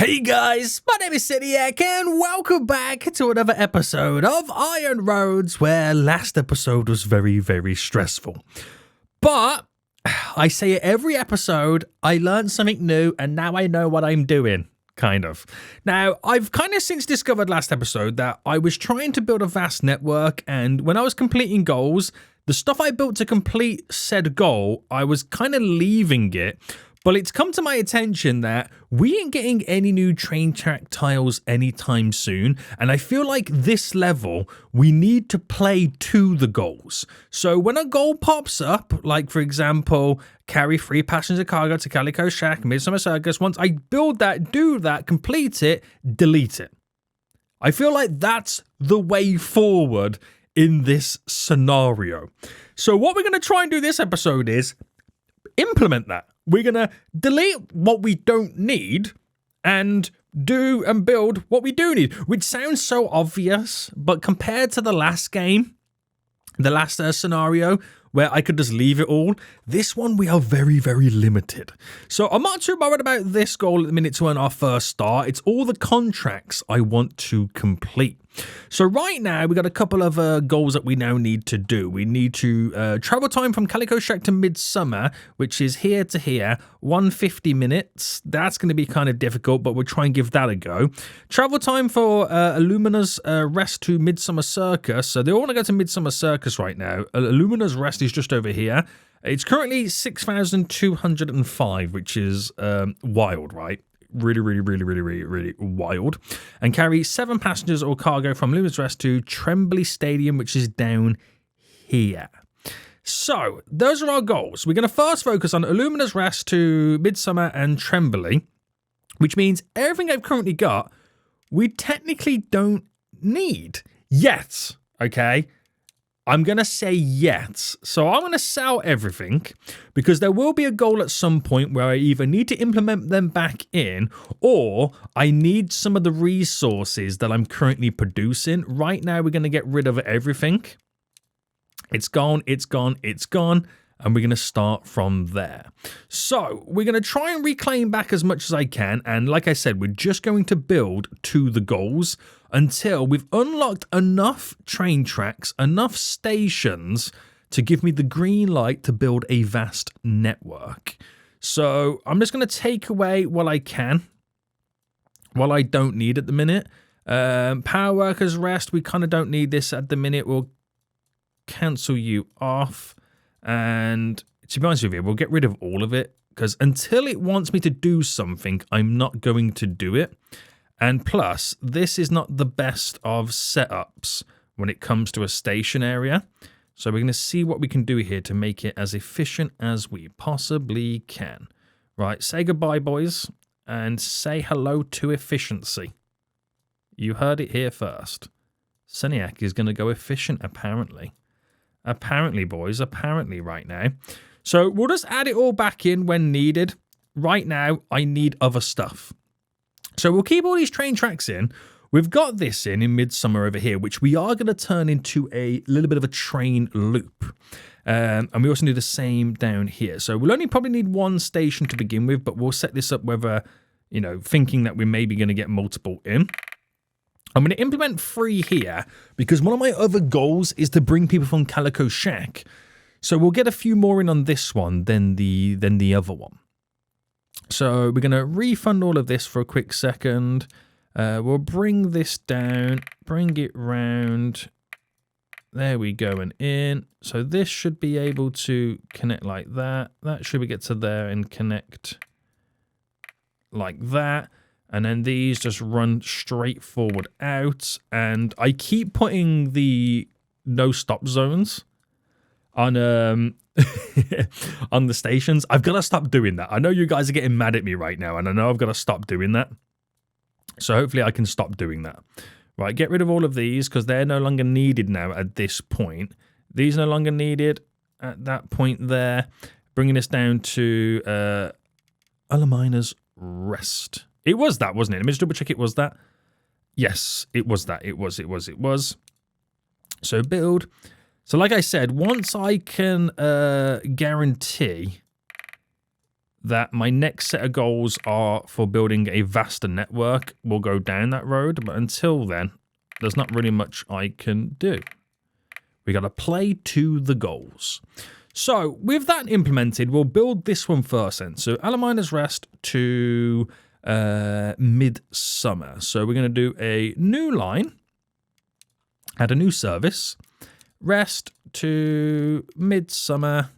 Hey guys, my name is Seniac and welcome back to another episode of Iron Roads, where last episode was very stressful. But I say it every episode, I learned something new and now I know what I'm doing, kind of. Now, I've kind of since discovered last episode that I was trying to build a vast network, and when I was completing goals, the stuff I built to complete said goal, I was kind of leaving it. But it's come to my attention that we ain't getting any new train track tiles anytime soon, and I feel like this level, we need to play to the goals. So when a goal pops up, like for example, carry 3 passenger cargo to Calico Shack, Midsummer Circus, once I build that, do that, complete it, delete it. I feel like that's the way forward in this scenario. So what we're going to try and do this episode is implement that. We're going to delete what we don't need and do and build what we do need, which sounds so obvious, but compared to the last game, the last scenario where I could just leave it all, this one we are very limited. So I'm not too worried about this goal at the minute to earn our first star. It's all the contracts I want to complete. So right now we got a couple of goals that we now need to do. We need to travel time from Calico Shack to Midsummer, which is here to here, 150 minutes. That's going to be kind of difficult, but we'll try and give that a go. Travel time for Illumina's Rest to Midsummer Circus. So they all want to go to Midsummer Circus right now. Illumina's Rest is just over here. It's currently 6,205, which is wild, right? Really wild. And carry 7 passengers or cargo from Illumina's Rest to Trembley Stadium, which is down here. So those are our goals. We're going to first focus on Illumina's Rest to Midsummer and Trembley, which means everything I've currently got, we technically don't need yet, okay? I'm going to say yet. So I'm going to sell everything because there will be a goal at some point where I either need to implement them back in or I need some of the resources that I'm currently producing. Right now, we're going to get rid of everything. It's gone. And we're going to start from there. So we're going to try and reclaim back as much as I can. And like I said, we're just going to build to the goals until we've unlocked enough train tracks, enough stations to give me the green light to build a vast network. So I'm just going to take away what I can, what I don't need at the minute. Power Workers Rest, we kind of don't need this at the minute. We'll cancel you off. And to be honest with you, we'll get rid of all of it because until it wants me to do something, I'm not going to do it. And plus, this is not the best of setups when it comes to a station area. So we're going to see what we can do here to make it as efficient as we possibly can. Right, say goodbye, boys, and say hello to efficiency. You heard it here first. Seniac is going to go efficient, apparently. Apparently, boys, apparently right now. So we'll just add it all back in when needed. Right now, I need other stuff. So we'll keep all these train tracks in. We've got this in Midsummer over here, which we are going to turn into a little bit of a train loop. And we also do the same down here. So we'll only probably need one station to begin with, but we'll set this up whether, thinking that we're maybe going to get multiple in. I'm going to implement 3 here because one of my other goals is to bring people from Calico Shack. So we'll get a few more in on this one than the other one. So we're going to refund all of this for a quick second. We'll bring this down, bring it round. There we go and in. So this should be able to connect like that. That should be get to there and connect like that. And then these just run straight forward out. And I keep putting the no stop zones on on the stations. I've got to stop doing that. I know you guys are getting mad at me right now, and I know I've got to stop doing that. So hopefully I can stop doing that. Right, get rid of all of these because they're no longer needed now at this point. These no longer needed at that point there. Bringing us down to Illumina's Rest. It was that, wasn't it? Let me just double check it was that. Yes, it was that. It was. So build. So like I said, once I can guarantee that my next set of goals are for building a vaster network. We'll go down that road, but until then, there's not really much I can do. We got to play to the goals. So with that implemented, we'll build this one first then. So Alaminer's Rest to Midsummer. So we're going to do a new line, add a new service, Rest to Midsummer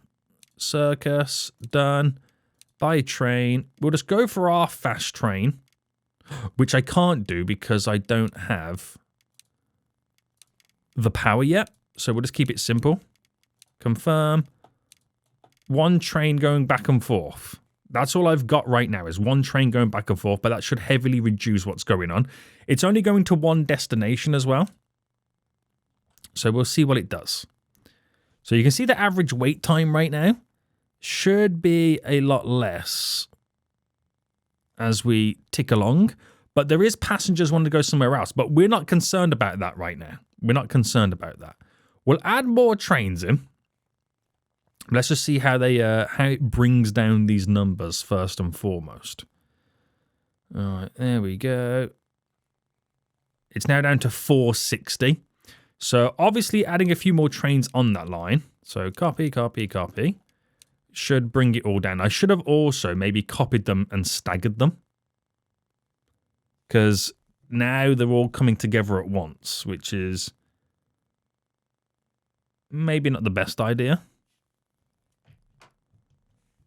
Circus, done. By train. We'll just go for our fast train, which I can't do because I don't have the power yet. So we'll just keep it simple. Confirm. One train going back and forth. That's all I've got right now is one train going back and forth, but that should heavily reduce what's going on. It's only going to one destination as well. So we'll see what it does. So you can see the average wait time right now should be a lot less as we tick along. But there is passengers wanting to go somewhere else. But we're not concerned about that right now. We're not concerned about that. We'll add more trains in. Let's just see how they how it brings down these numbers first and foremost. All right, there we go. It's now down to 460. So obviously adding a few more trains on that line. So copy, copy, copy. Should bring it all down. I should have also maybe copied them and staggered them. Because now they're all coming together at once, which is maybe not the best idea.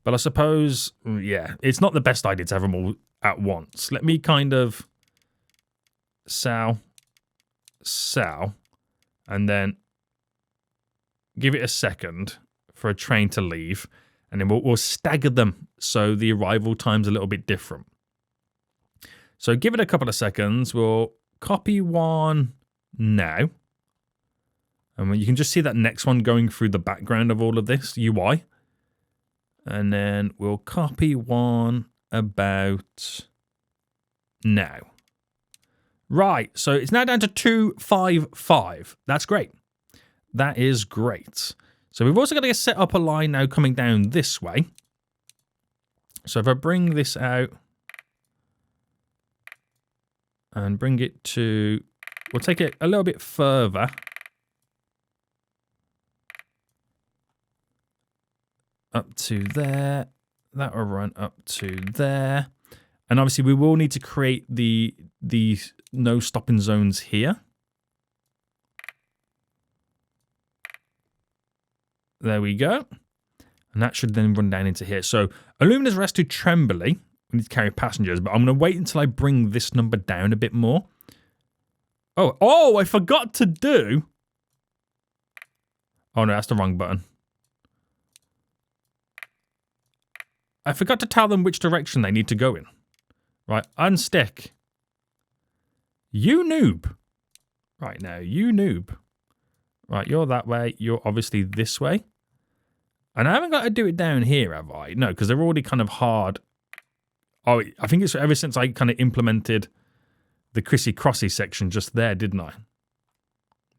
But I suppose, yeah, it's not the best idea to have them all at once. Let me kind of sell, and then give it a second for a train to leave. And then we'll stagger them so the arrival time's a little bit different. So give it a couple of seconds. We'll copy one now. And you can just see that next one going through the background of all of this UI. And then we'll copy one about now. Right, so it's now down to 255. That's great. That is great. So we've also got to set up a line now coming down this way. So if I bring this out and bring it to, we'll take it a little bit further. Up to there. That will run up to there. And obviously we will need to create the no stopping zones here. There we go. And that should then run down into here. So Illumina's Rest to Trembley. We need to carry passengers, but I'm going to wait until I bring this number down a bit more. Oh, I forgot to do. Oh no, that's the wrong button. I forgot to tell them which direction they need to go in. Right, unstick. You noob. Right now, you noob. Right, you're that way. You're obviously this way. And I haven't got to do it down here, have I? No, because they're already kind of hard. Oh, I think it's ever since I kind of implemented the Chrissy Crossy section just there, didn't I?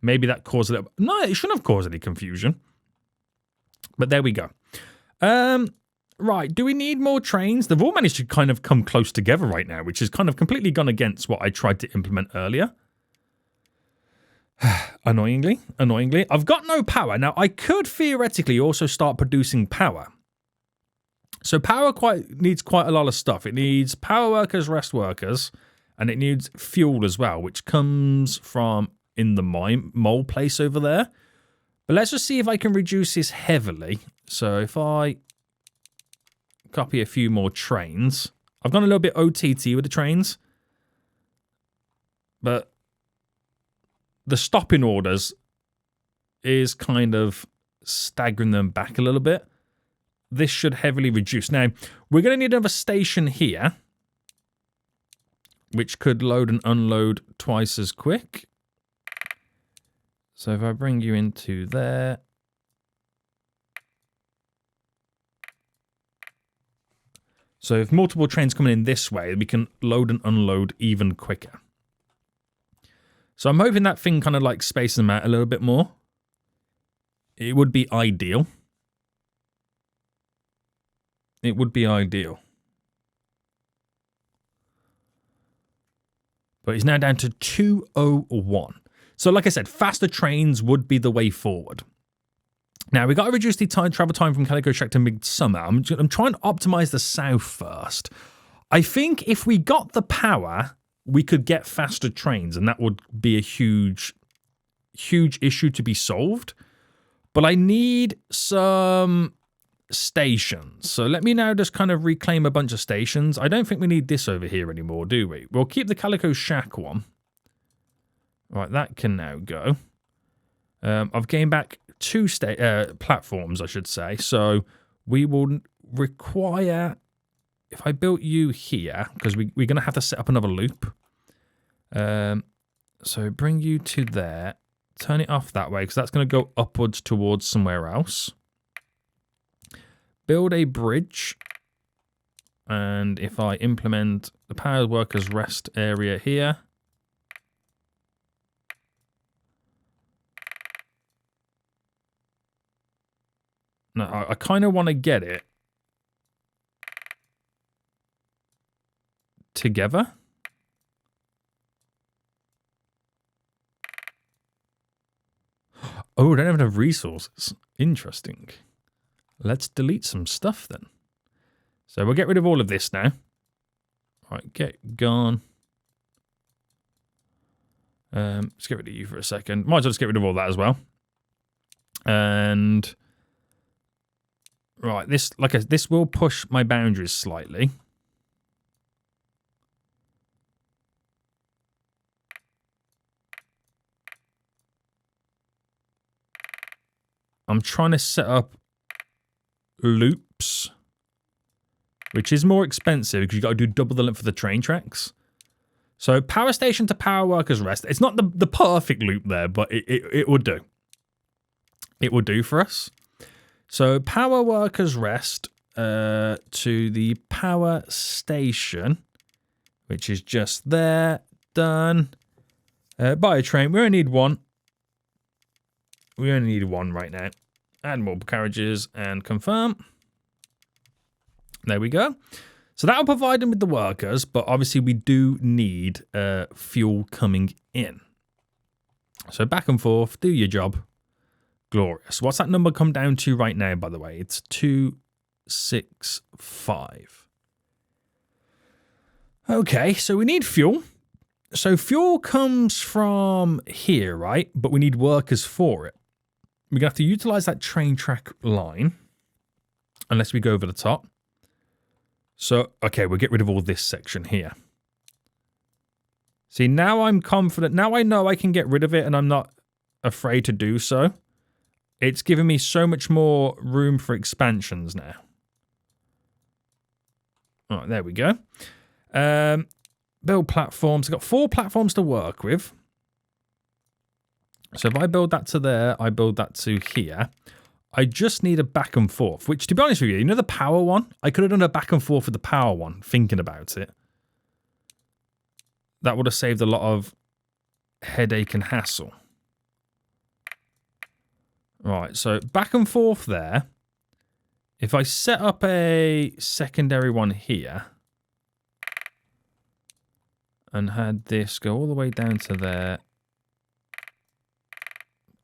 Maybe that caused a little... No, it shouldn't have caused any confusion. But there we go. Right, do we need more trains? They've all managed to kind of come close together right now, which has kind of completely gone against what I tried to implement earlier. Annoyingly. I've got no power. Now, I could theoretically also start producing power. So power needs quite a lot of stuff. It needs power workers, rest workers, and it needs fuel as well, which comes from in the mole place over there. But let's just see if I can reduce this heavily. So if I copy a few more trains. I've gone a little bit OTT with the trains. But the stopping orders is kind of staggering them back a little bit. This should heavily reduce. Now, we're going to need another station here, which could load and unload twice as quick. So if I bring you into there. So if multiple trains coming in this way, we can load and unload even quicker. So I'm hoping that thing kind of like spaces them out a little bit more. It would be ideal. It would be ideal. But he's now down to 201. So like I said, faster trains would be the way forward. Now, we've got to reduce the travel time from Calico Shack to Midsummer. I'm trying to optimize the south first. I think if we got the power, we could get faster trains, and that would be a huge issue to be solved. But I need some stations. So let me now just kind of reclaim a bunch of stations. I don't think we need this over here anymore, do we? We'll keep the Calico Shack one. Right, that can now go. I've gained back 2 platforms, I should say. So we will require, if I built you here, because we're going to have to set up another loop. So bring you to there. Turn it off that way, because that's going to go upwards towards somewhere else. Build a bridge. And if I implement the power workers rest area here. No, I kind of want to get it together. Oh, I don't have enough resources. Interesting. Let's delete some stuff then. So we'll get rid of all of this now. All right, get gone. Let's get rid of you for a second. Might as well just get rid of all that as well. And right, this will push my boundaries slightly. I'm trying to set up loops, which is more expensive because you've got to do double the length of the train tracks. So power station to power workers rest. It's not the perfect loop there, but it would do. It would do for us. So power workers rest to the power station, which is just there. Done. Buy a train. We only need one. We only need one right now. Add more carriages and confirm. There we go. So that'll provide them with the workers, but obviously we do need fuel coming in. So back and forth, do your job. Glorious. What's that number come down to right now, by the way? It's 265. Okay, so we need fuel. So fuel comes from here, right? But we need workers for it. We're going to have to utilize that train track line. Unless we go over the top. So, okay, we'll get rid of all this section here. See, now I'm confident. Now I know I can get rid of it and I'm not afraid to do so. It's giving me so much more room for expansions now. All right, there we go. Build platforms. I've got 4 platforms to work with. So if I build that to there, I build that to here. I just need a back and forth, which, to be honest with you, you know the power one? I could have done a back and forth with the power one, thinking about it. That would have saved a lot of headache and hassle. Right, so back and forth there. If I set up a secondary one here and had this go all the way down to there,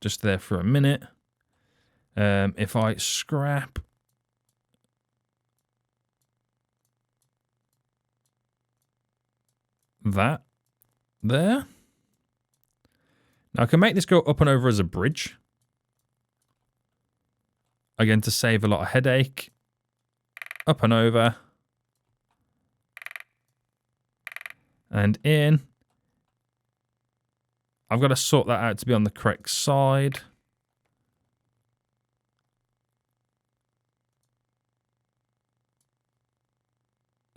just there for a minute. If I scrap that there. Now I can make this go up and over as a bridge. Again, to save a lot of headache. Up and over. And in. I've got to sort that out to be on the correct side.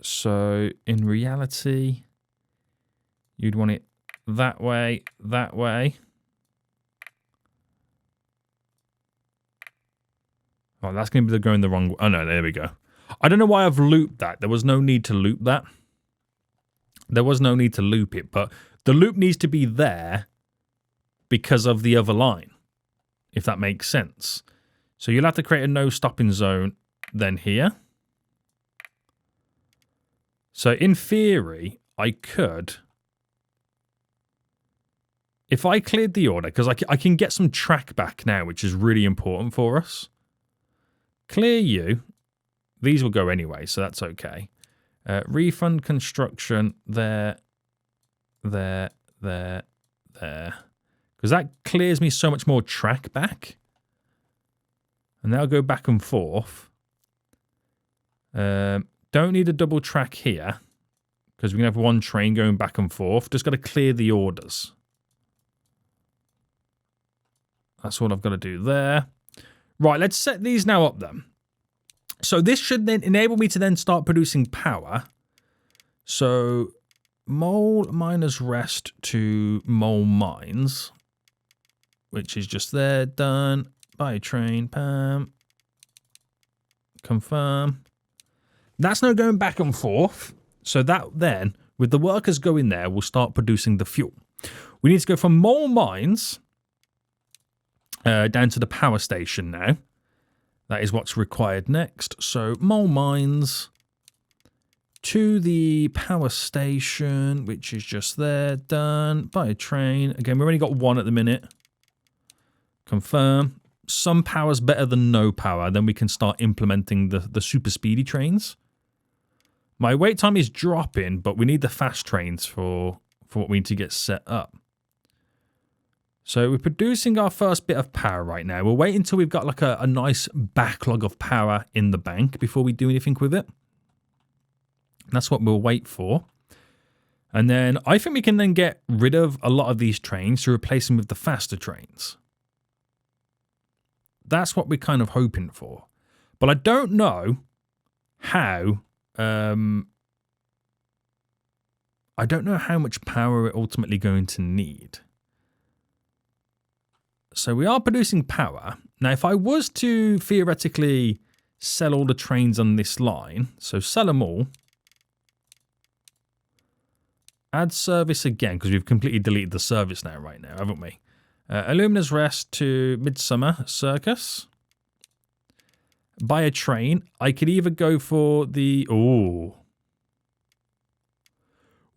So, in reality, you'd want it that way, that way. Oh, that's going to be going the wrong way. Oh, no, there we go. I don't know why I've looped that. There was no need to loop that. There was no need to loop it, but the loop needs to be there because of the other line, if that makes sense. So you'll have to create a no stopping zone then here. So in theory, I could, if I cleared the order, because I can get some track back now, which is really important for us. Clear you. These will go anyway, so that's okay. Refund construction there. Because that clears me so much more track back. And they'll go back and forth. Don't need a double track here. Because we can have one train going back and forth. Just got to clear the orders. That's all I've got to do there. Right, let's set these now up then. So this should then enable me to then start producing power. So mole miners rest to mole mines, which is just there, done. Buy train, Pam. Confirm. That's now going back and forth. So that then, with the workers going there, we'll start producing the fuel. We need to go from mole mines down to the power station now. That is what's required next. So mole mines to the power station, which is just there, done. Buy a train. Again, we've only got one at the minute. Confirm. Some power's better than no power. Then we can start implementing the super speedy trains. My wait time is dropping, but we need the fast trains for what we need to get set up. So we're producing our first bit of power right now. We'll wait until we've got like a nice backlog of power in the bank before we do anything with it. That's what we'll wait for. And then I think we can then get rid of a lot of these trains to replace them with the faster trains. That's what we're kind of hoping for. But I don't know how... I don't know how much power we're ultimately going to need. So we are producing power. Now, if I was to theoretically sell all the trains on this line, so sell them all, add service again, because we've completely deleted the service now, right now, haven't we? Illumina's Rest to Midsummer Circus. Buy a train. I could either go for the... Oh.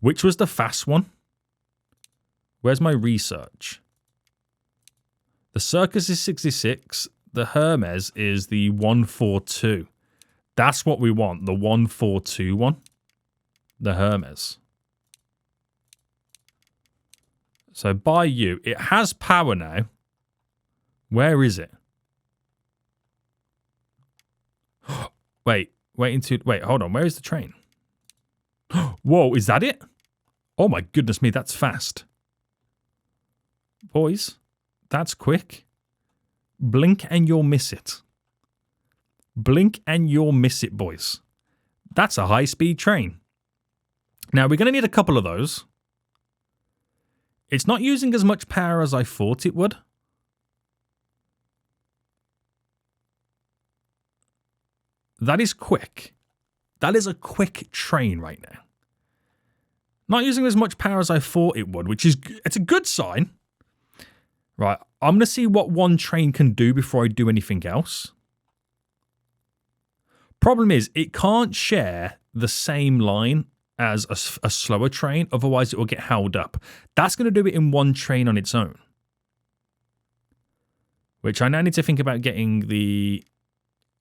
Which was the fast one? Where's my research? The Circus is 66. The Hermes is the 142. That's what we want. The 142 one. The Hermes. So buy you. It has power now. Where is it? Wait, hold on. Where is the train? Whoa, is that it? Oh my goodness me, that's fast. Boys, that's quick. Blink and you'll miss it. Blink and you'll miss it, boys. That's a high-speed train. Now, we're going to need a couple of those. It's not using as much power as I thought it would. That is quick. That is a quick train right now. Not using as much power as I thought it would, which is, it's a good sign. Right, I'm going to see what one train can do before I do anything else. Problem is, it can't share the same line as a slower train, otherwise it will get held up. That's going to do it in one train on its own. Which I now need to think about getting the...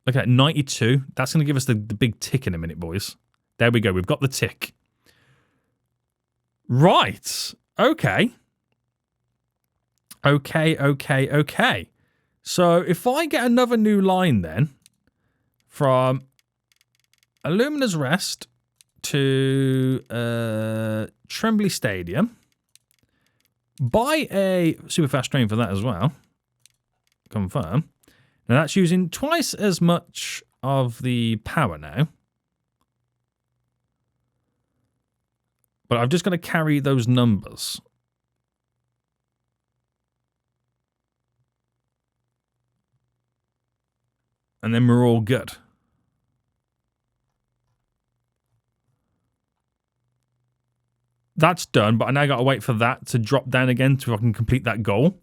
Look at that, 92. That's going to give us the big tick in a minute, boys. There we go. We've got the tick. Right. Okay. Okay. So if I get another new line then from Illumina's Rest to Tremblay Stadium, buy a super fast train for that as well. Confirm. Now that's using twice as much of the power now. But I've just got to carry those numbers. And then we're all good. That's done, but I now got to wait for that to drop down again so I can complete that goal.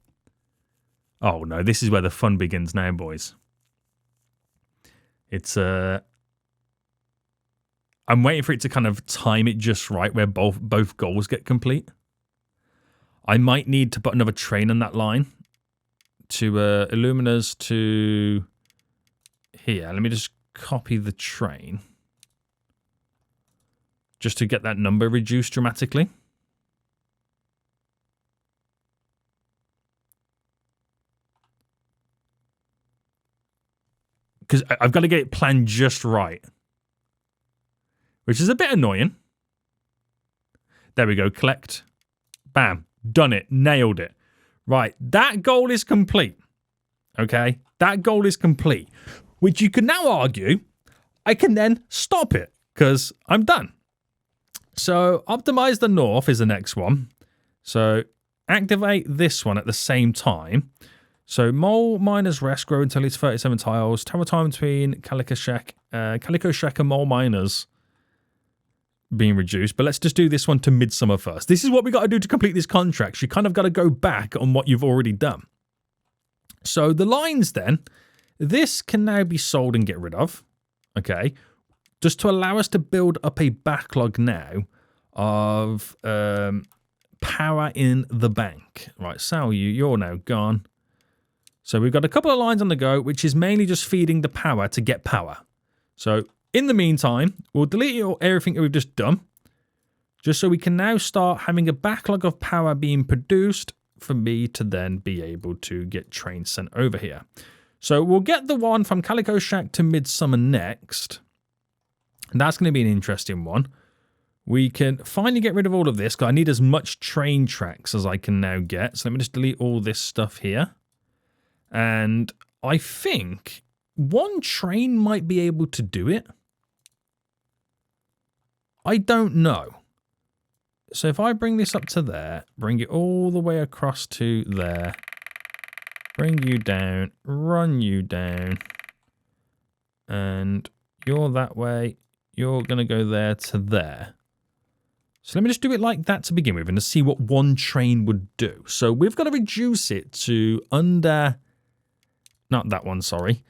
Oh no, this is where the fun begins now, boys. It's I'm waiting for it to kind of time it just right where both goals get complete. I might need to put another train on that line to Illuminers to here. Let me just copy the train just to get that number reduced dramatically. Because I've got to get it planned just right. Which is a bit annoying. There we go. Collect. Bam. Done it. Nailed it. Right. That goal is complete. Okay. That goal is complete. Which you can now argue, I can then stop it. Because I'm done. So, optimize the north is the next one. So, activate this one at the same time. So, mole miners rest grow until it's 37 tiles. Tower time between Calico Shack and mole miners being reduced. But let's just do this one to midsummer first. This is what we got to do to complete this contract. You kind of got to go back on what you've already done. So, the lines then, this can now be sold and get rid of. Okay. Just to allow us to build up a backlog now of power in the bank. Right, sell you. You're now gone. So we've got a couple of lines on the go, which is mainly just feeding the power to get power. So in the meantime, we'll delete everything that we've just done, just so we can now start having a backlog of power being produced for me to then be able to get trains sent over here. So we'll get the one from Calico Shack to Midsummer next. And that's going to be an interesting one. We can finally get rid of all of this, because I need as much train tracks as I can now get. So let me just delete all this stuff here. And I think one train might be able to do it. I don't know. So if I bring this up to there, bring it all the way across to there, bring you down, run you down, and you're that way, you're going to go there to there. So let me just do it like that to begin with and to see what one train would do. So we've got to reduce it to under... Not that one, sorry.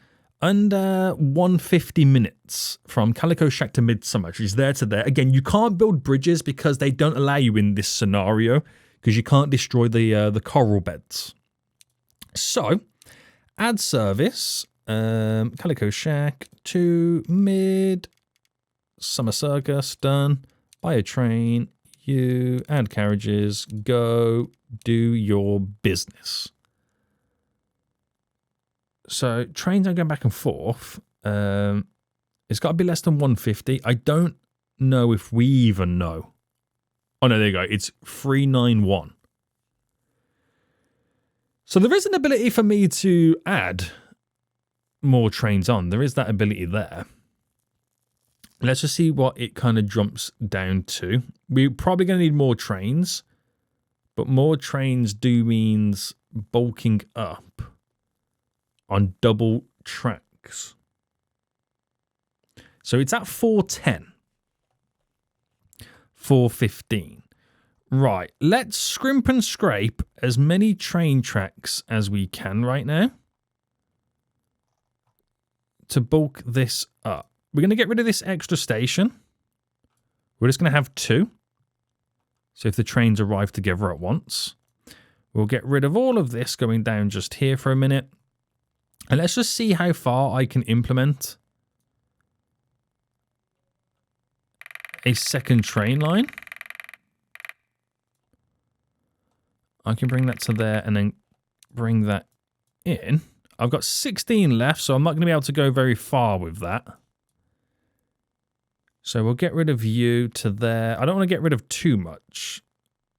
Under 150 minutes from Calico Shack to Midsummer, which is there to there. Again, you can't build bridges because they don't allow you in this scenario because you can't destroy the coral beds. So, add service, Calico Shack to Midsummer Circus, done. Buy a train, you add carriages, go do your business. So, trains are going back and forth. It's got to be less than 150. I don't know if we even know. Oh, no, there you go. It's 391. So, there is an ability for me to add more trains on. There is that ability there. Let's just see what it kind of jumps down to. We're probably going to need more trains. But more trains do means bulking up on double tracks. So it's at 410. 415. Right, let's scrimp and scrape as many train tracks as we can right now to bulk this up. We're going to get rid of this extra station. We're just going to have 2. So if the trains arrive together at once, we'll get rid of all of this going down just here for a minute. And let's just see how far I can implement a second train line. I can bring that to there and then bring that in. I've got 16 left, so I'm not going to be able to go very far with that. So we'll get rid of you to there. I don't want to get rid of too much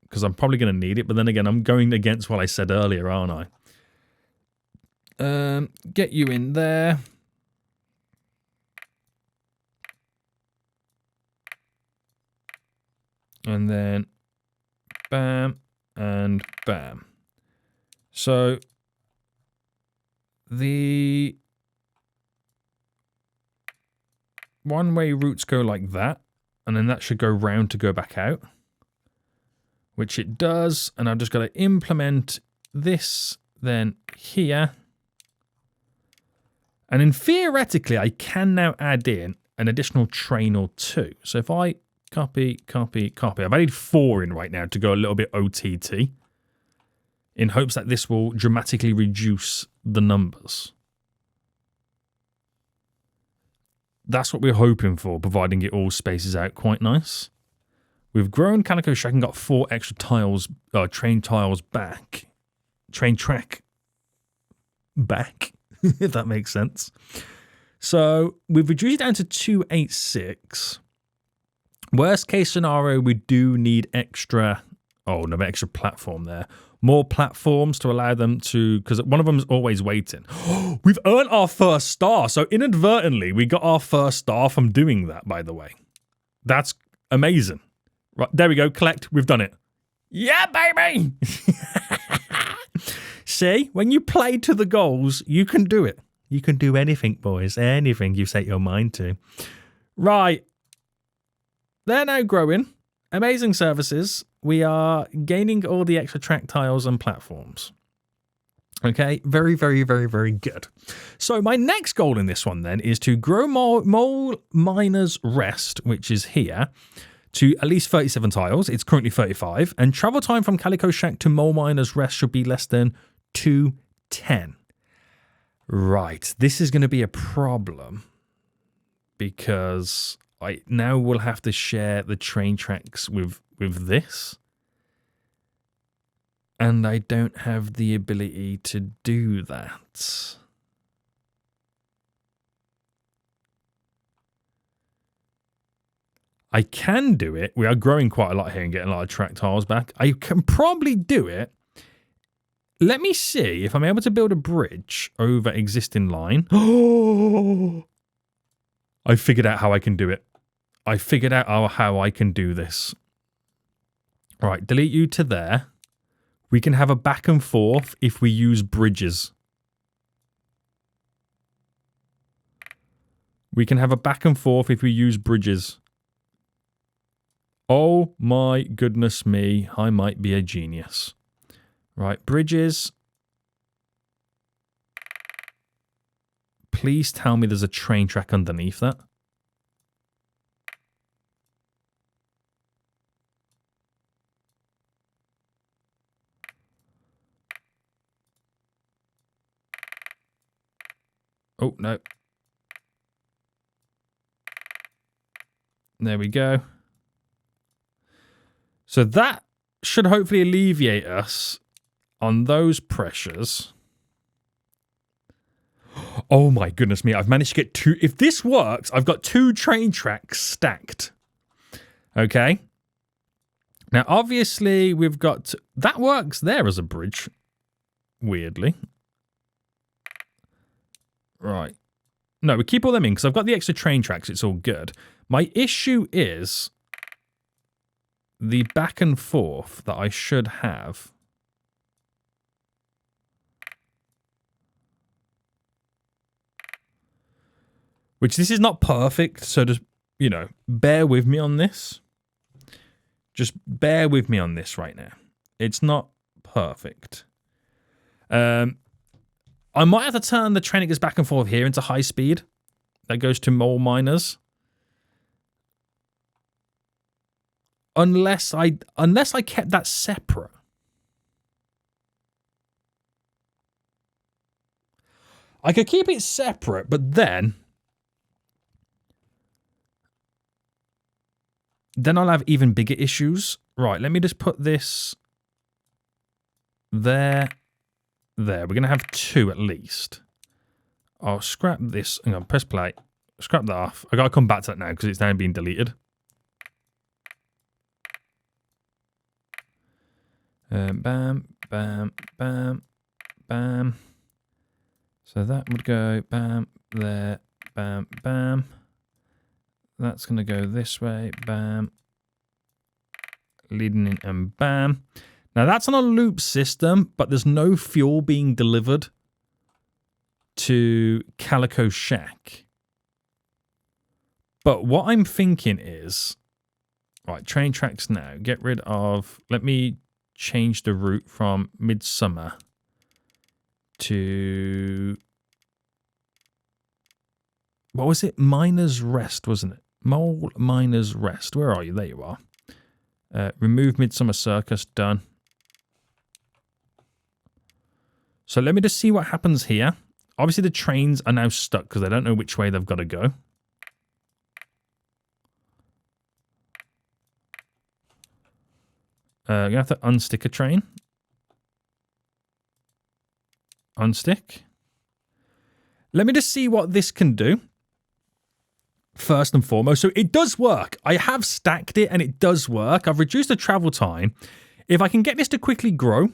because I'm probably going to need it. But then again, I'm going against what I said earlier, aren't I? Get you in there. And then bam and bam. So the one-way routes go like that, and then that should go round to go back out, which it does. And I've just got to implement this then here. And then theoretically, I can now add in an additional train or two. So if I copy, copy, copy, I've added 4 in right now to go a little bit OTT in hopes that this will dramatically reduce the numbers. That's what we're hoping for, providing it all spaces out quite nice. We've grown Calico Shack and got 4 extra tiles, train tiles back. Train track back, if that makes sense. So we've reduced it down to 286. Worst case scenario, we do need extra, extra platform there. More platforms to allow them to, because one of them is always waiting. We've earned our first star. So inadvertently, we got our first star from doing that, by the way. That's amazing. Right, there we go. Collect. We've done it. Yeah, baby. See, when you play to the goals, you can do it. You can do anything, boys. Anything you set your mind to. Right. They're now growing. Amazing services. We are gaining all the extra track tiles and platforms. Okay, very, very, very, very good. So my next goal in this one then is to grow Mole Miner's Rest, which is here, to at least 37 tiles. It's currently 35. And travel time from Calico Shack to Mole Miner's Rest should be less than 210. Right, this is going to be a problem because I now will have to share the train tracks with this. And I don't have the ability to do that. I can do it. We are growing quite a lot here and getting a lot of track tiles back. I can probably do it. Let me see if I'm able to build a bridge over existing line. Oh! I figured out how I can do it. I figured out how I can do this. All right, delete you to there. We can have a back and forth if we use bridges. We can have a back and forth if we use bridges. Oh my goodness me, I might be a genius. Right, bridges. Please tell me there's a train track underneath that. Oh, no. There we go. So that should hopefully alleviate us on those pressures. Oh my goodness me, I've managed to get 2. If this works, I've got 2 train tracks stacked. Okay. Now, obviously, we've got... that works there as a bridge. Weirdly. Right. No, we keep all them in because I've got the extra train tracks. It's all good. My issue is the back and forth that I should have. Which this is not perfect, so just, you know, bear with me on this. Just bear with me on this right now. It's not perfect. I might have to turn the train that goes back and forth here into high speed. That goes to mole miners. Unless I kept that separate. I could keep it separate, but then I'll have even bigger issues. Right, let me just put this there. There, we're going to have 2 at least. I'll scrap this. Hang on, press play. Scrap that off. I got to come back to that now because it's now being deleted. Bam, bam, bam, bam. So that would go bam, there, bam, bam. That's going to go this way, bam. Leading in and bam. Now that's on a loop system, but there's no fuel being delivered to Calico Shack. But what I'm thinking is, right, train tracks now. Get rid of, let me change the route from Midsummer to What was it? Miner's Rest, wasn't it? Mole Miner's Rest. Where are you? There you are. Remove Midsummer Circus. Done. So let me just see what happens here. Obviously, the trains are now stuck because they don't know which way they've got to go. You're going to have to unstick a train. Unstick. Let me just see what this can do. First and foremost. So it does work. I have stacked it and it does work. I've reduced the travel time. If I can get this to quickly grow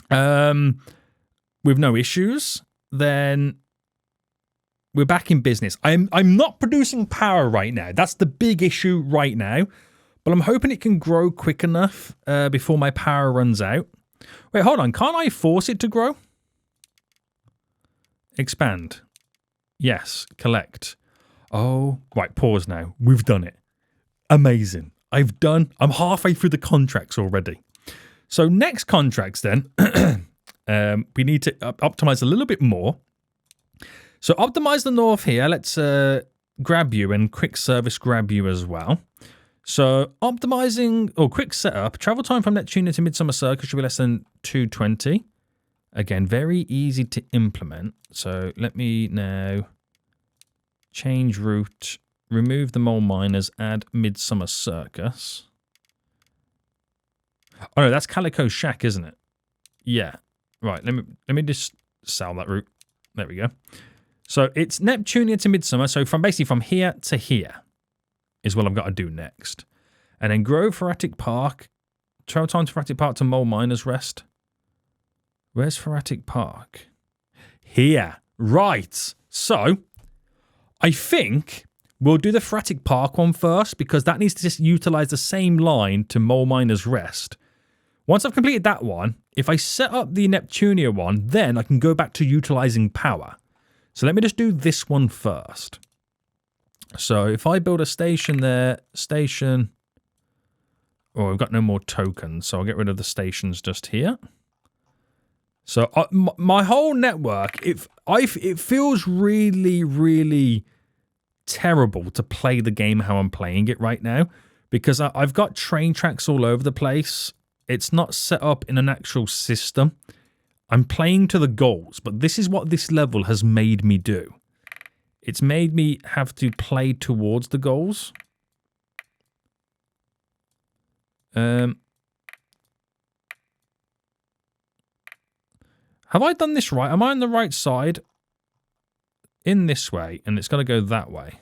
with no issues, then we're back in business. I'm not producing power right now. That's the big issue right now. But I'm hoping it can grow quick enough before my power runs out. Wait, hold on. Can't I force it to grow? Expand. Yes. Collect. Oh, right. Pause now. We've done it. Amazing. I'm halfway through the contracts already. So next contracts then, we need to optimize a little bit more. So optimize the north here. Let's grab you and quick service grab you as well. So optimizing or quick setup, travel time from Neptunia to Midsummer Circus should be less than 220. Again, very easy to implement. So let me now change route, remove the mole miners, add Midsummer Circus. Oh no, that's Calico Shack, isn't it? Yeah. Right, let me just sell that route. There we go. So it's Neptunia to Midsummer. So basically from here to here is what I've got to do next. And then Grove Ferratic Park. Travel time to Ferratic Park to Mole Miners Rest. Where's Ferratic Park? Here. Right. So I think we'll do the Ferratic Park one first because that needs to just utilize the same line to Mole Miners Rest. Once I've completed that one, if I set up the Neptunia one, then I can go back to utilizing power. So let me just do this one first. So if I build a station there, station... Oh, we've got no more tokens, so I'll get rid of the stations just here. So my whole network, it feels really, really terrible to play the game how I'm playing it right now. Because I've got train tracks all over the place. It's not set up in an actual system. I'm playing to the goals, but this is what this level has made me do. It's made me have to play towards the goals. Have I done this right? Am I on the right side? In this way, and it's got to go that way.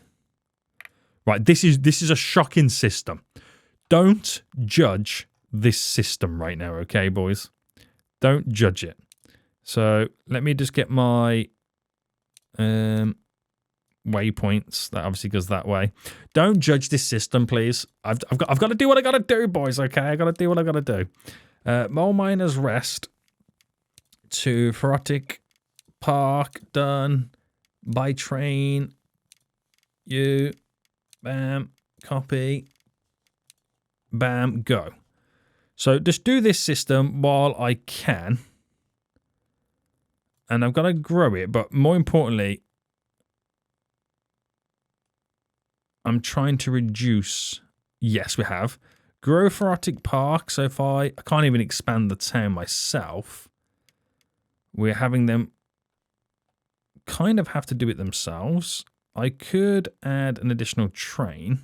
Right, this is a shocking system. Don't judge this system right now, okay, boys? Don't judge it. So let me just get my waypoints. That obviously goes that way. Don't judge this system, please. I've got to do what I got to do, boys. Okay, I got to do what I got to do. Mole Miners Rest to Ferratic Park. Done. By train. You. Bam. Copy. Bam. Go. So just do this system while I can. And I've got to grow it, but more importantly, I'm trying to reduce. Yes, we have. Grow Ferratic Park. So if I can't even expand the town myself. We're having them kind of have to do it themselves. I could add an additional train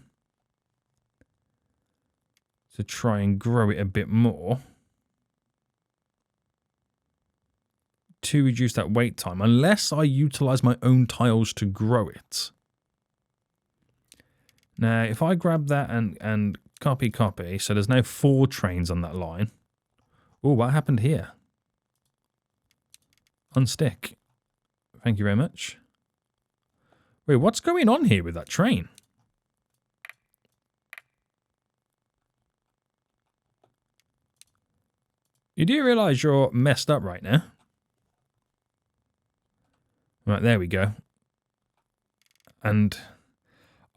to try and grow it a bit more to reduce that wait time, unless I utilize my own tiles to grow it. Now, if I grab that and copy, so there's now 4 trains on that line. Oh, what happened here? Unstick. Thank you very much. Wait, what's going on here with that train? You do realise you're messed up right now? Right, there we go. And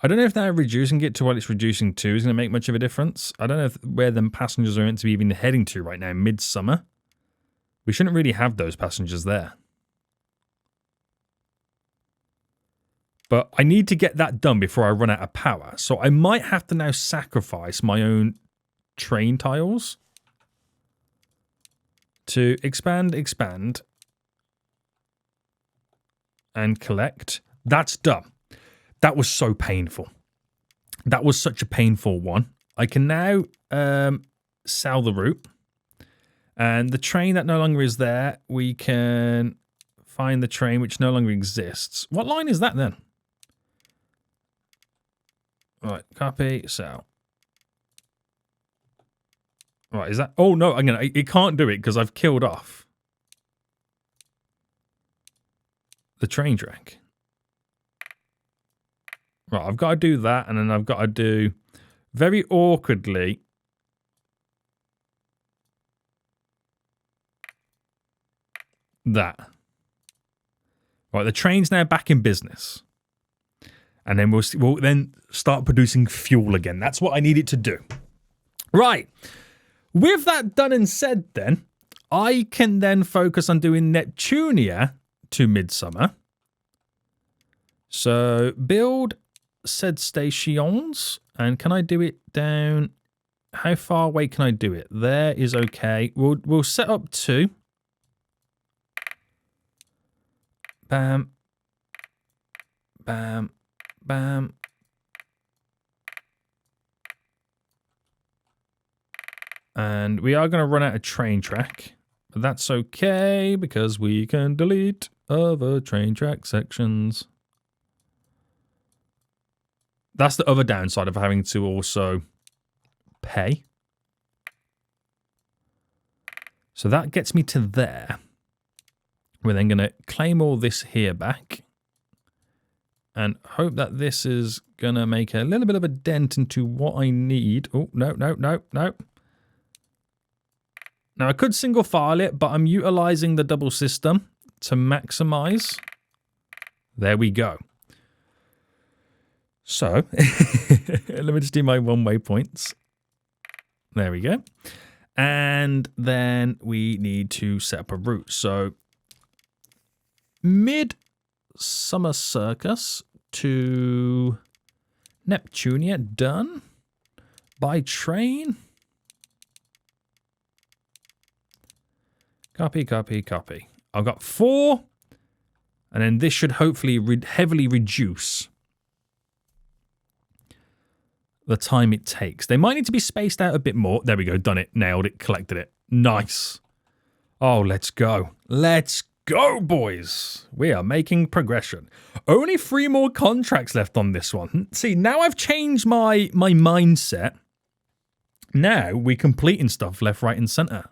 I don't know if that reducing it to what it's reducing to is going to make much of a difference. I don't know where the passengers are meant to be even heading to right now, midsummer. We shouldn't really have those passengers there. But I need to get that done before I run out of power. So I might have to now sacrifice my own train tiles to expand, and collect. That's done. That was so painful. That was such a painful one. I can now sell the route. And the train that no longer is there, we can find the train which no longer exists. What line is that then? Right, copy, sell. Right, is that... Oh, no, it can't do it because I've killed off the train track. Right, I've got to do that, and then I've got to do, very awkwardly, that. Right, the train's now back in business. And then we'll then start producing fuel again. That's what I need it to do. Right. With that done and said then, I can then focus on doing Neptunia to Midsummer. So build said stations. And can I do it down? How far away can I do it? There is okay. We'll set up 2. Bam. Bam. Bam. And we are going to run out of train track. But that's okay because we can delete other train track sections. That's the other downside of having to also pay. So that gets me to there. We're then going to claim all this here back. And hope that this is going to make a little bit of a dent into what I need. Oh, no. Now, I could single file it, but I'm utilizing the double system to maximize. There we go. So, let me just do my one-way points. There we go. And then we need to set up a route. So, Midsummer Circus to Neptunia, done. By train. Copy. I've got 4. And then this should hopefully heavily reduce the time it takes. They might need to be spaced out a bit more. There we go. Done it. Nailed it. Collected it. Nice. Oh, let's go. Let's go, boys. We are making progression. Only 3 more contracts left on this one. See, now I've changed my mindset. Now we're completing stuff left, right, and center.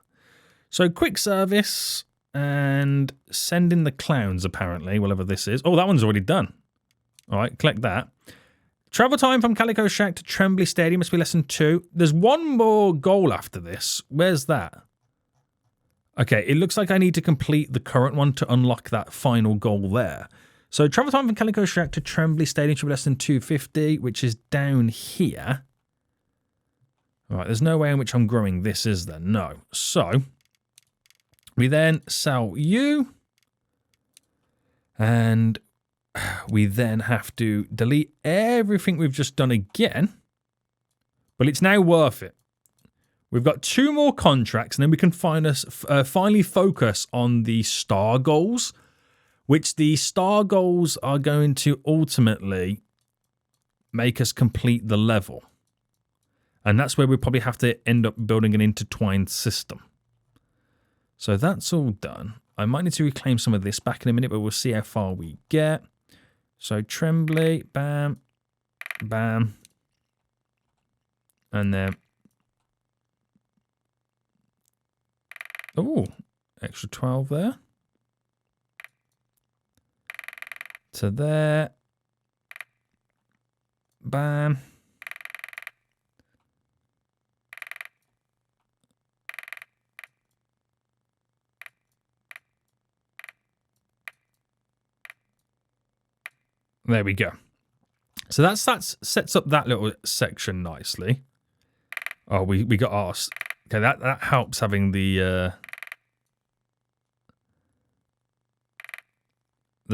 So quick service and send in the clowns, apparently, whatever this is. Oh, that one's already done. All right, collect that. Travel time from Calico Shack to Tremblay Stadium must be less than 2. There's one more goal after this. Where's that? Okay, it looks like I need to complete the current one to unlock that final goal there. So travel time from Calico Shack to Tremblay Stadium should be less than 250, which is down here. All right, there's no way in which I'm growing this, is there? No. So we then sell you. And we then have to delete everything we've just done again. But it's now worth it. We've got 2 more contracts, and then we can finally focus on the star goals, which the star goals are going to ultimately make us complete the level. And that's where we probably have to end up building an intertwined system. So that's all done. I might need to reclaim some of this back in a minute, but we'll see how far we get. So Tremblay, bam, bam, and then... Oh, extra 12 there. To there. Bam. There we go. So that sets up that little section nicely. Oh, we got ours. Okay, that helps having the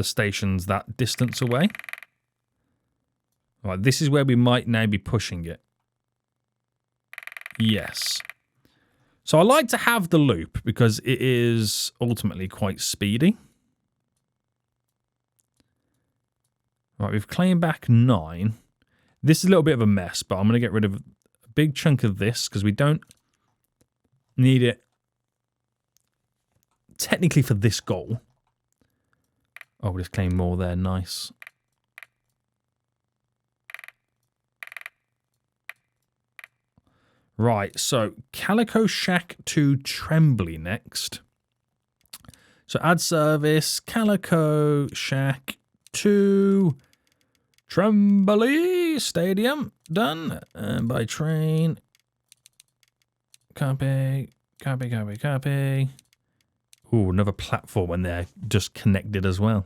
stations that distance away. Right, this is where we might now be pushing it. Yes. So I like to have the loop because it is ultimately quite speedy. Right, we've claimed back 9. This is a little bit of a mess, but I'm going to get rid of a big chunk of this because we don't need it technically for this goal. Oh, we'll just claim more there. Nice. Right, so Calico Shack to Trembly next. So add service, Calico Shack to Trembly Stadium. Done. And by train. Copy. Ooh, another platform and they're just connected as well.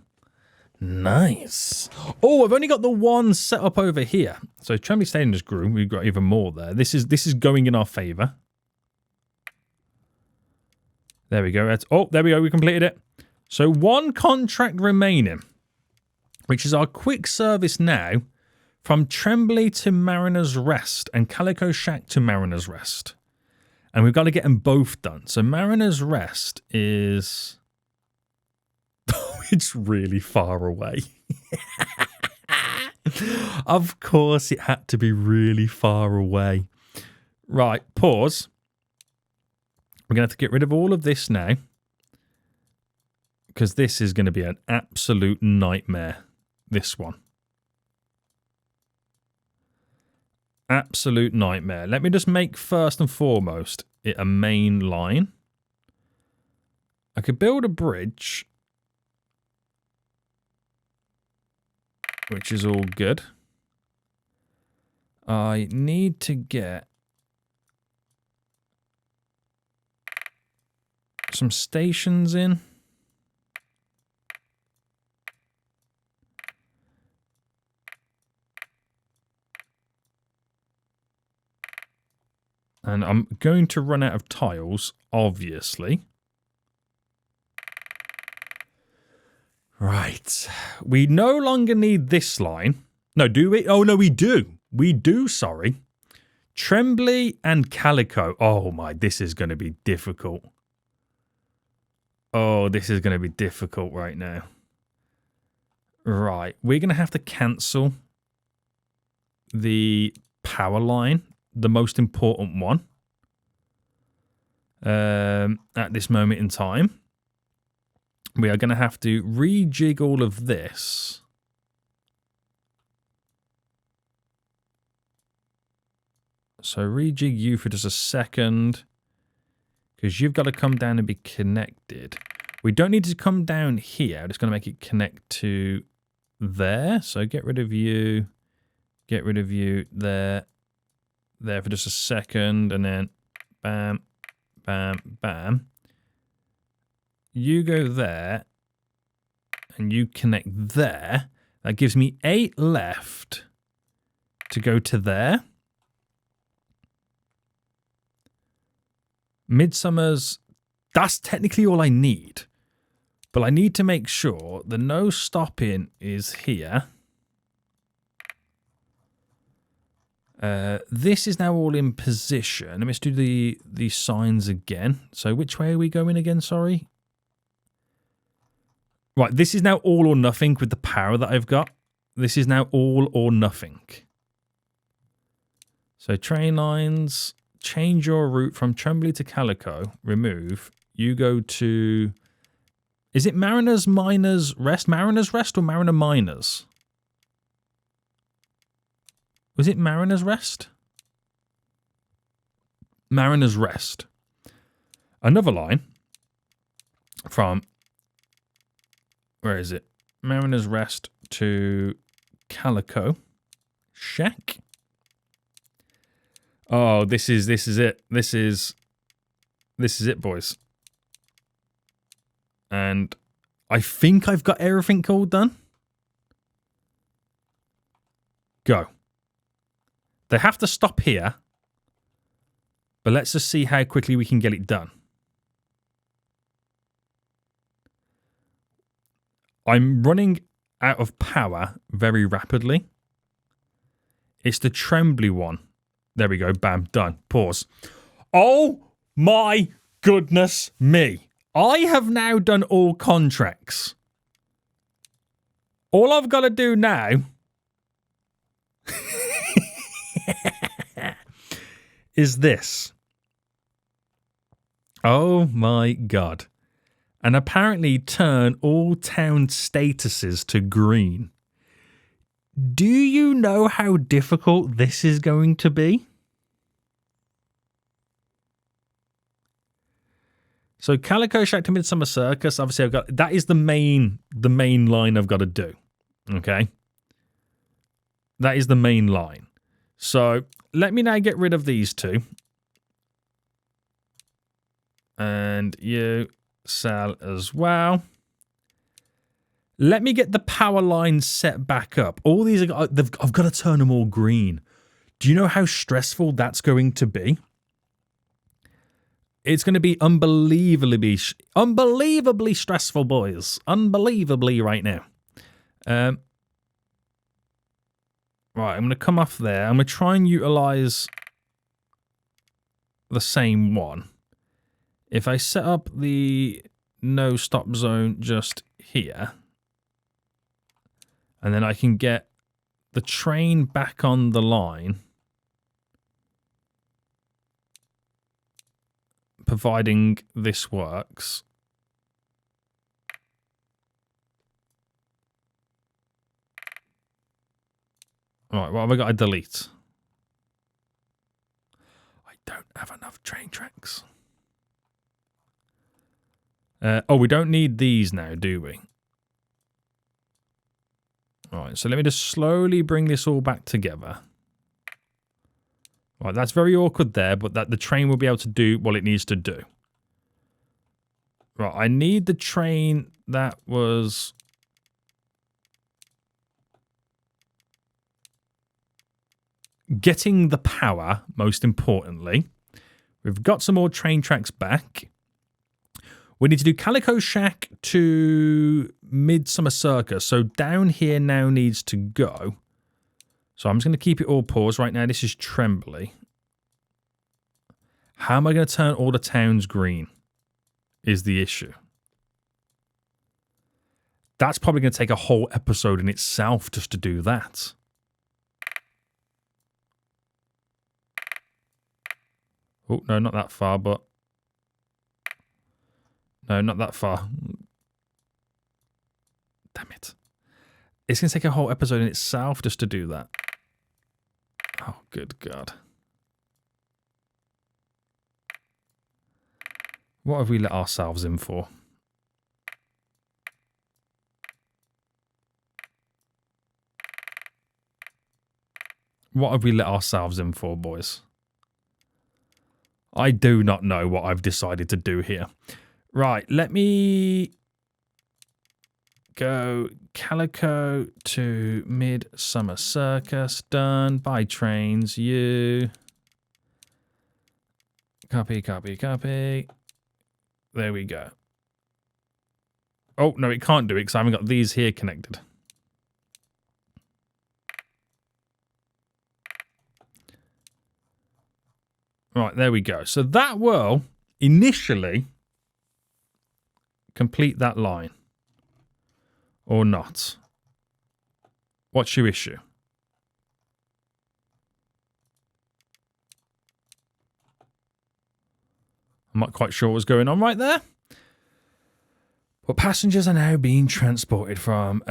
Nice. Oh, I've only got the one set up over here. So Trembly Stadium just grew. We've got even more there. This is going in our favour. There we go. There we go. We completed it. So one contract remaining, which is our quick service now from Trembly to Mariner's Rest and Calico Shack to Mariner's Rest. And we've got to get them both done. So Mariner's Rest is... it's really far away. Of course it had to be really far away. Right, pause. We're going to have to get rid of all of this now. Because this is going to be an absolute nightmare. This one. Absolute nightmare. Let me just make first and foremost it a main line. I could build a bridge. Which is all good. I need to get some stations in. And I'm going to run out of tiles, obviously. Right. We no longer need this line. No, do we? Oh, no, we do. We do, sorry. Trembly and Calico. Oh, my, this is going to be difficult. Oh, this is going to be difficult right now. Right. We're going to have to cancel the power line, the most important one, at this moment in time. We are going to have to rejig all of this. So rejig you for just a second. Because you've got to come down and be connected. We don't need to come down here. I'm just going to make it connect to there. So get rid of you. Get rid of you there. There for just a second. And then bam, bam, bam. You go there, and you connect there. That gives me 8 left to go to there. Midsummer's, that's technically all I need. But I need to make sure the no stopping is here. This is now all in position. Let me just do the signs again. So which way are we going again, sorry? Right, this is now all or nothing with the power that I've got. This is now all or nothing. So train lines, change your route from Trembly to Calico, remove. You go to... Is it Mariners, Miners, Rest? Mariners Rest or Mariner Miners? Was it Mariners Rest? Mariners Rest. Another line from... Where is it? Mariners Rest to Calico Shack. Oh, this is it. This is it, boys. And I think I've got everything all done. Go. They have to stop here. But let's just see how quickly we can get it done. I'm running out of power very rapidly. It's the Trembly one. There we go. Bam. Done. Pause. Oh my goodness me. I have now done all contracts. All I've got to do now is this. Oh my god. And apparently turn all town statuses to green. Do you know how difficult this is going to be? So Calico Shack to Midsummer Circus, obviously I've got, that is the main line I've got to do. Okay. That is the main line. So let me now get rid of these two. And you sell as well. Let me get the power lines set back up. All these are, I've got to turn them all green. Do you know how stressful that's going to be? It's going to be unbelievably stressful, boys. Unbelievably right now. Right, I'm going to come off there. I'm going to try and utilize the same one. If I set up the no stop zone just here, and then I can get the train back on the line, providing this works. Right, what have I got to delete? I don't have enough train tracks. Oh, we don't need these now, do we? Alright, so let me just slowly bring this all back together. Right, that's very awkward there, but that the train will be able to do what it needs to do. Right, I need the train that was... getting the power, most importantly. We've got some more train tracks back. We need to do Calico Shack to Midsummer Circus. So down here now needs to go. So I'm just going to keep it all paused right now. This is Trembly. How am I going to turn all the towns green is the issue. That's probably going to take a whole episode in itself just to do that. Oh, no, not that far, but... No, not that far. Damn it. It's going to take a whole episode in itself just to do that. Oh, good God. What have we let ourselves in for? What have we let ourselves in for, boys? I do not know what I've decided to do here. Right, let me go Calico to Midsummer Circus. Done. By trains. You. Copy, copy, copy. There we go. Oh, no, it can't do it because I haven't got these here connected. Right, there we go. So that will initially complete that line. Or not. What's your issue? I'm not quite sure what's going on right there. But passengers are now being transported from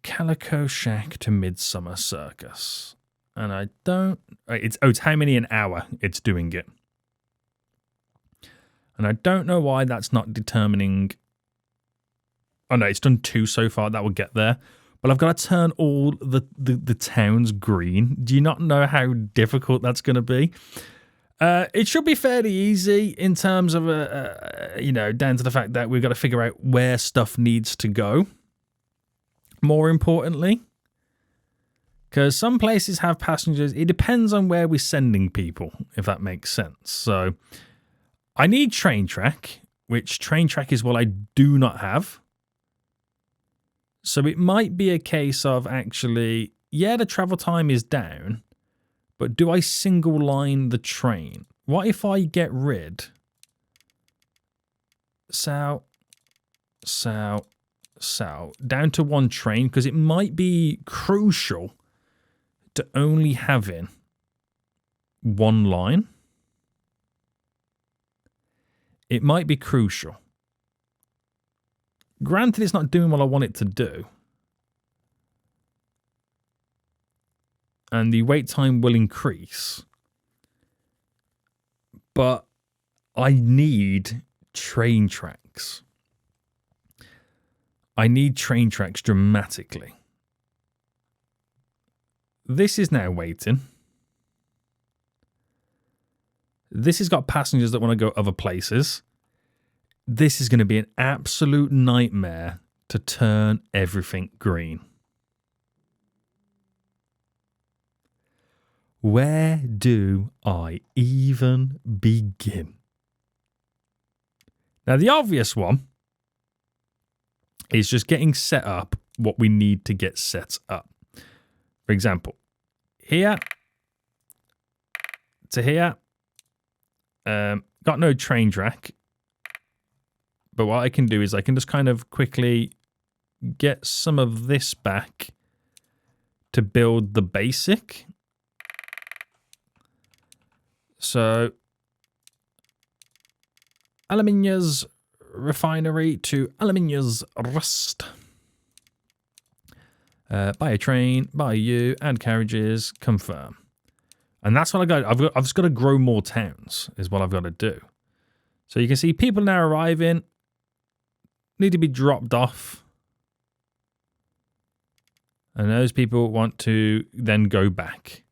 Calico Shack to Midsummer Circus. And I don't... It's how many an hour it's doing it. And I don't know why that's not determining... Oh no, it's done 2 so far. That will get there. But I've got to turn all the towns green. Do you not know how difficult that's going to be? It should be fairly easy in terms of, down to the fact that we've got to figure out where stuff needs to go. More importantly. Because some places have passengers. It depends on where we're sending people, if that makes sense. So I need train track, which train track is what I do not have. So it might be a case of actually, yeah, the travel time is down, But do I single line the train? What if I get rid... Sow, down to one train, because it might be crucial to only having one line. It might be crucial. Granted, it's not doing what I want it to do. And the wait time will increase. But I need train tracks. I need train tracks dramatically. This is now waiting. This has got passengers that want to go other places. This is going to be an absolute nightmare to turn everything green. Where do I even begin? Now, the obvious one is just getting set up what we need to get set up. For example, here to here, got no train track. But what I can do is I can just kind of quickly get some of this back to build the basic. So, Aluminia's refinery to Aluminia's rust. Buy a train, buy you, add carriages, confirm. And that's what I got. I've just got to grow more towns is what I've got to do. So you can see people now arriving, need to be dropped off. And those people want to then go back.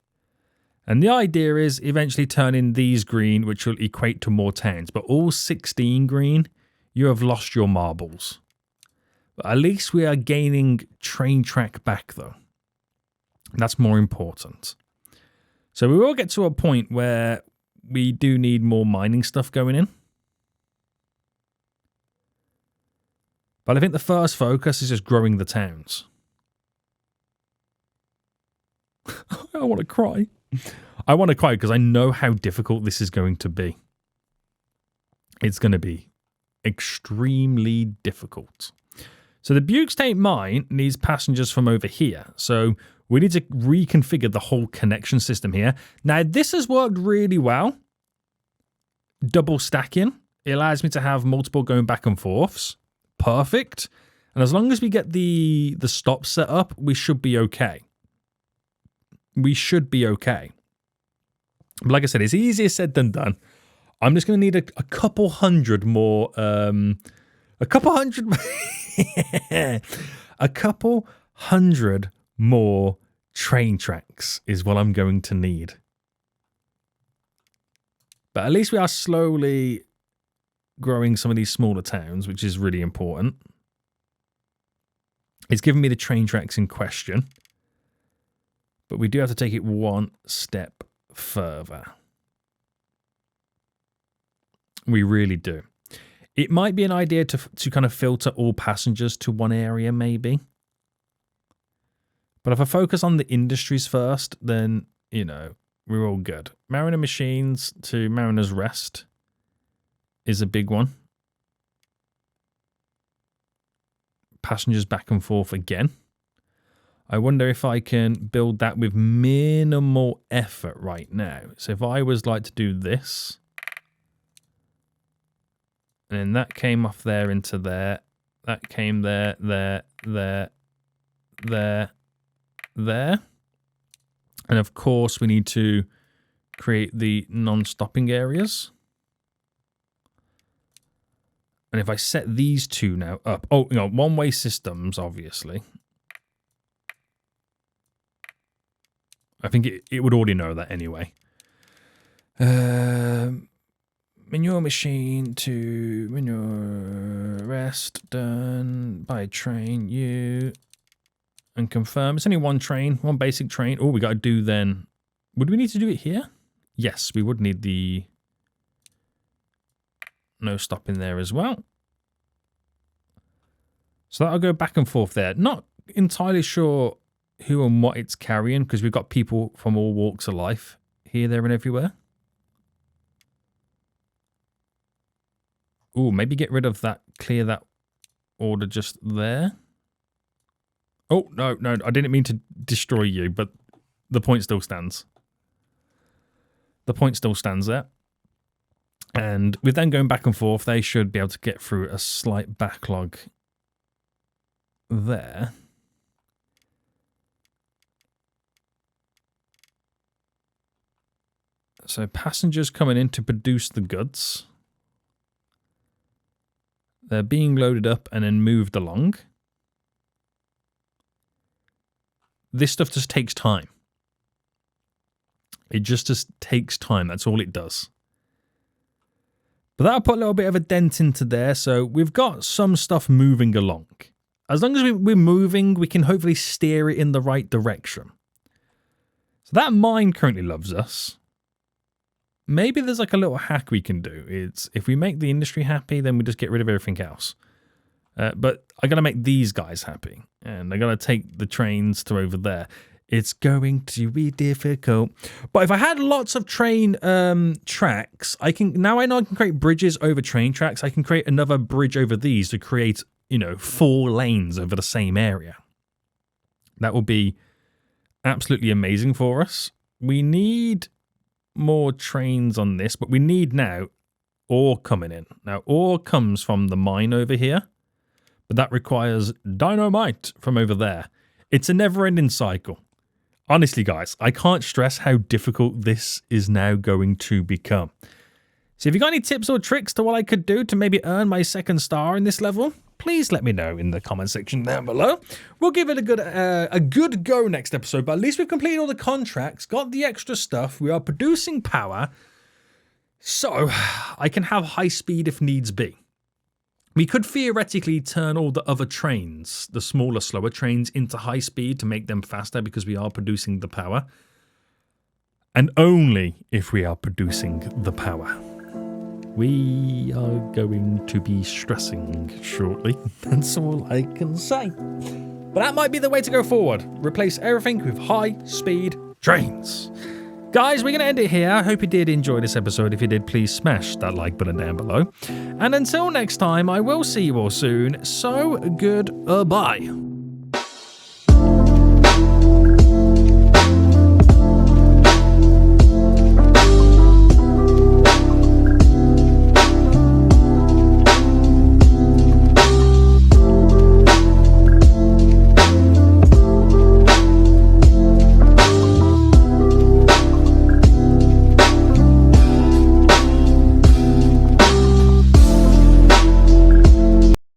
And the idea is eventually turning these green, which will equate to more towns. But all 16 green, you have lost your marbles. But at least we are gaining train track back, though. That's more important. So we will get to a point where we do need more mining stuff going in. But I think the first focus is just growing the towns. I want to cry. I want to cry because I know how difficult this is going to be. It's going to be extremely difficult. So the Buke State Mine needs passengers from over here. So we need to reconfigure the whole connection system here. Now, this has worked really well. Double stacking. It allows me to have multiple going back and forths. Perfect. And as long as we get the stop set up, we should be okay. We should be okay. But like I said, it's easier said than done. I'm just going to need a couple hundred more... a couple hundred more train tracks is what I'm going to need. But at least we are slowly growing some of these smaller towns, which is really important. It's given me the train tracks in question. But we do have to take it one step further. We really do. It might be an idea to kind of filter all passengers to one area, maybe. But if I focus on the industries first, then, you know, we're all good. Mariner Machines to Mariner's Rest is a big one. Passengers back and forth again. I wonder if I can build that with minimal effort right now. So if I was like to do this... And then that came off there into there. That came there, there, there, there, there. And of course, we need to create the non-stopping areas. And if I set these two now up... Oh, you know, one-way systems, obviously. I think it would already know that anyway. Manure machine to manure rest, done, buy a train, you, and confirm. It's only one train, one basic train. Oh, we got to do then. Would we need to do it here? Yes, we would need the no stop in there as well. So that'll go back and forth there. Not entirely sure who and what it's carrying because we've got people from all walks of life here, there, and everywhere. Ooh, maybe get rid of that, clear that order just there. Oh, no, I didn't mean to destroy you, but the point still stands. The point still stands there. And with them going back and forth, they should be able to get through a slight backlog there. So passengers coming in to produce the goods. They're being loaded up and then moved along. This stuff just takes time. It just takes time. That's all it does. But that'll put a little bit of a dent into there. So we've got some stuff moving along. As long as we're moving, we can hopefully steer it in the right direction. So that mine currently loves us. Maybe there's like a little hack we can do. It's if we make the industry happy, then we just get rid of everything else. But I got to make these guys happy. And I got to take the trains to over there. It's going to be difficult. But if I had lots of train tracks, I know I can create bridges over train tracks. I can create another bridge over these to create, 4 lanes over the same area. That will be absolutely amazing for us. We need more trains on this, but we need now ore coming in. Now, ore comes from the mine over here, but that requires dynamite from over there. It's a never-ending cycle. Honestly, guys, I can't stress how difficult this is now going to become. So if you got any tips or tricks to what I could do to maybe earn my 2nd star in this level, please let me know in the comment section down below. We'll give it a good go next episode, but at least we've completed all the contracts, got the extra stuff, we are producing power, so I can have high speed if needs be. We could theoretically turn all the other trains, the smaller, slower trains, into high speed to make them faster because we are producing the power. And only if we are producing the power. We are going to be stressing shortly. That's all I can say. But that might be the way to go forward. Replace everything with high-speed trains. Guys, we're going to end it here. I hope you did enjoy this episode. If you did, please smash that like button down below. And until next time, I will see you all soon. So, goodbye.